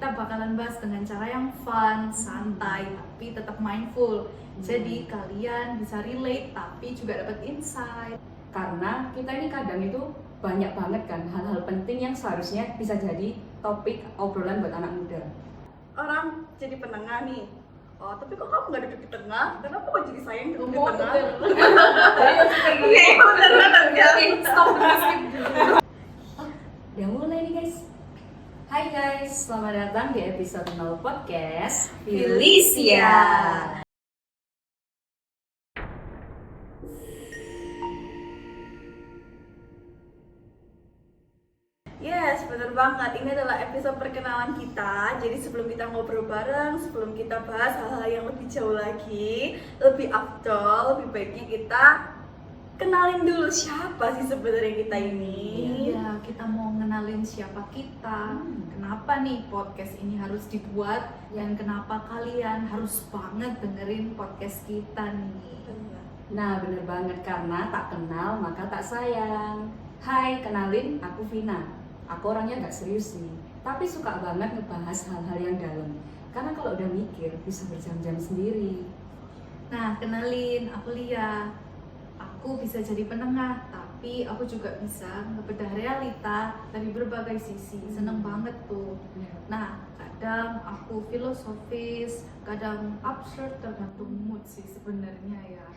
kita bakalan bahas dengan cara yang fun, santai, tapi tetap mindful. Jadi kalian bisa relate tapi juga dapat insight. Karena kita ini kadang itu banyak banget kan hal-hal penting yang seharusnya bisa jadi topik obrolan buat anak muda. Orang jadi penengah nih. Oh, tapi kok kamu nggak duduk di tengah? Kenapa kok jadi saya yang duduk di tengah? Stop Udah mulai nih guys. Hai guys, selamat datang di episode 0 podcast Felicia. Yes, bener banget. Ini adalah episode perkenalan kita. Jadi sebelum kita ngobrol bareng, sebelum kita bahas hal-hal yang lebih jauh lagi, lebih afdol, lebih baiknya kita kenalin dulu siapa sih sebenarnya kita ini. Iya, kita mau ngenalin siapa kita. Kenapa nih podcast ini harus dibuat dan kenapa kalian harus banget dengerin podcast kita nih. Nah bener banget, karena tak kenal maka tak sayang. Hai, kenalin, aku Vina. Aku orangnya gak serius sih, tapi suka banget ngebahas hal-hal yang dalam. Karena kalau udah mikir bisa berjam-jam sendiri. Nah, kenalin, aku Lia. Aku bisa jadi penengah, tapi aku juga bisa ngebedah realita dari berbagai sisi. Seneng banget tuh. Nah, kadang aku filosofis, kadang absurd, tergantung mood sih sebenarnya ya.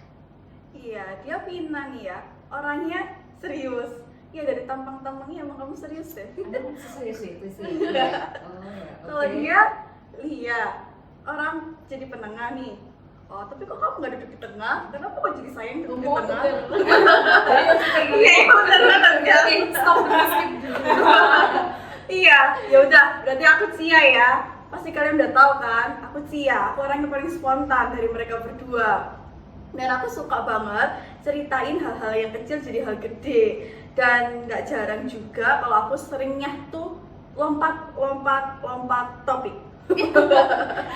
Iya, dia Vina nih ya. Orangnya serius. Ya dari tampang-tampangnya emang kamu serius deh. Ada serius itu sih. Kalau dia Lia, orang jadi penengah nih. Oh, tapi kok kamu nggak duduk di tengah? Kenapa kok jadi saya yang duduk di tengah? Stop Iya, ya udah, berarti aku Cia ya. Pasti kalian udah tahu kan, aku Cia. Aku orang yang paling spontan dari mereka berdua. Dan aku suka banget ceritain hal-hal yang kecil jadi hal gede. Dan nggak jarang juga kalau aku seringnya tuh lompat topik.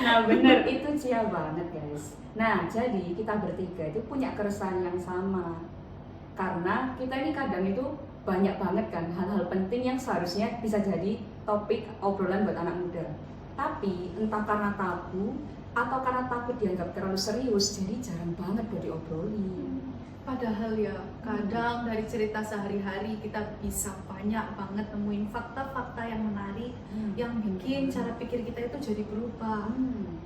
Nah bener, itu Cia banget guys. Nah jadi kita bertiga itu punya keresahan yang sama. Karena kita ini kadang itu banyak banget kan hal-hal penting yang seharusnya bisa jadi topik obrolan buat anak muda. Tapi entah karena tabu atau karena takut dianggap terlalu serius, jadi jarang banget buat diobrolin. Padahal ya, kadang dari cerita sehari-hari kita bisa banyak banget nemuin fakta-fakta yang menarik yang bikin cara pikir kita itu jadi berubah.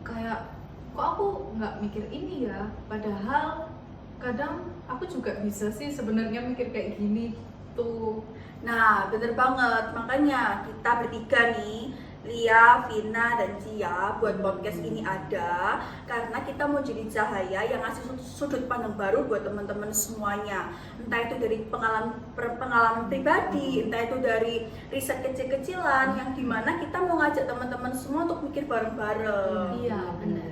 Kayak, kok aku nggak mikir ini ya? Padahal kadang aku juga bisa sih sebenarnya mikir kayak gini tuh. Nah, bener banget. Makanya kita bertiga nih, Lia, Vina, dan Cia buat podcast ini ada karena kita mau jadi cahaya yang ngasih sudut pandang baru buat teman-teman semuanya. Entah itu dari pengalaman pribadi, entah itu dari riset kecil-kecilan yang dimana kita mau ngajak teman-teman semua untuk mikir bareng-bareng. Iya, benar.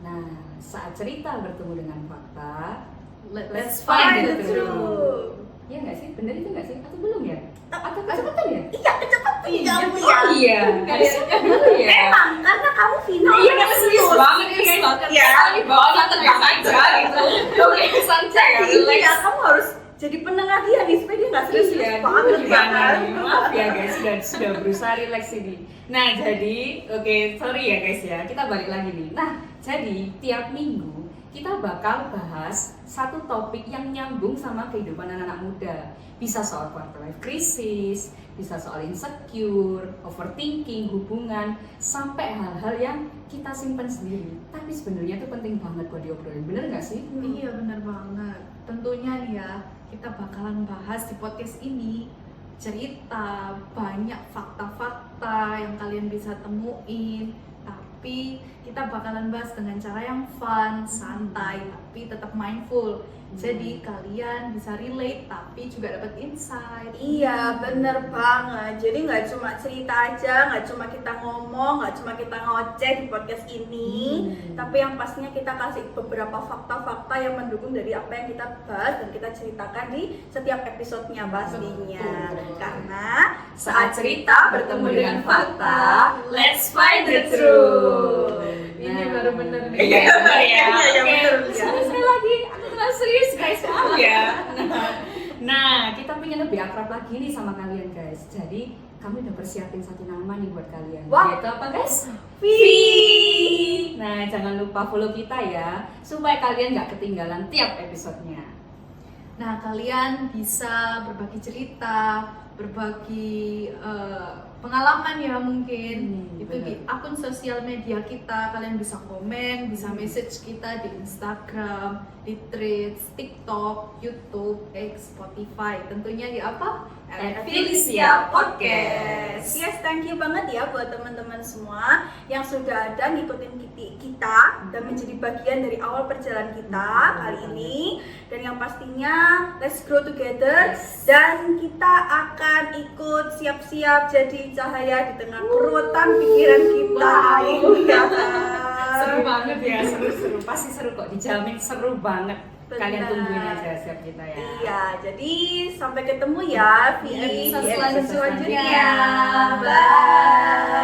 Nah, saat cerita bertemu dengan fakta, Let's Find the the truth. truth. Ya nggak sih? Bener itu nggak sih? Atau belum ya? Atau kecepatan ya? Iya, kecepatan Iya. kamu ya. Oh iya, kayaknya dulu ya. Emang, karena kamu Vina Iya, orangnya serius banget ya guys. Iya. Bawahnya tenang aja gitu. Oke, santai ya. Iya, kamu harus jadi penengah dia nih supaya dia nggak serius-serius banget ya kan. Maaf ya guys, sudah berusaha relax ini. Nah jadi, oke, sorry ya guys ya, kita balik lagi nih. Nah jadi tiap minggu kita bakal bahas satu topik yang nyambung sama kehidupan anak-anak muda. Bisa soal quarter life crisis, bisa soal insecure, overthinking, hubungan, sampai hal-hal yang kita simpan sendiri. Tapi sebenarnya itu penting banget buat diobrolin, bener nggak sih? Iya, benar banget. Tentunya nih ya, kita bakalan bahas di podcast ini cerita, banyak fakta-fakta yang kalian bisa temuin. Tapi kita bakalan bahas dengan cara yang fun, santai, tapi tetap mindful. Jadi kalian bisa relate tapi juga dapat insight. Iya, bener banget. Jadi nggak cuma cerita aja, nggak cuma kita ngomong, nggak cuma kita ngoceh di podcast ini, tapi yang pastinya kita kasih beberapa fakta-fakta yang mendukung dari apa yang kita bahas dan kita ceritakan di setiap episodenya pastinya. Betul. Karena saat cerita bertemu dengan fakta, let's find the truth. Ini baru bener nih. Iya benar ya. Iya, Oke, bener, ya. sekali lagi, aku terlalu serius guys, maaf ya. Nah, kita pengen lebih akrab lagi nih sama kalian guys. Jadi kami udah persiapin satu nama nih buat kalian. Wah. Yaitu apa guys? Vi. Nah, jangan lupa follow kita ya, supaya kalian nggak ketinggalan tiap episodenya. Nah, kalian bisa berbagi cerita, berbagi pengalaman ya mungkin. Itu di bener. akun sosial media kita. Kalian bisa komen, bisa message kita di Instagram, di Threads, TikTok, YouTube, X, Spotify. Tentunya di apa? Felicia Podcast. Yes, thank you banget ya buat teman-teman semua yang sudah ada ngikutin kita dan menjadi bagian dari awal perjalanan kita kali ini. Dan yang pastinya let's grow together, dan kita akan ikut siap-siap jadi cahaya di tengah kerutan pikiran kita. Iya kan? Seru banget ya, seru-seru. Pasti seru kok, dijamin seru banget. Kalian Benar. tungguin aja siap kita ya. Iya, jadi sampai ketemu ya Di di episode episode selanjutnya. selanjutnya. Bye.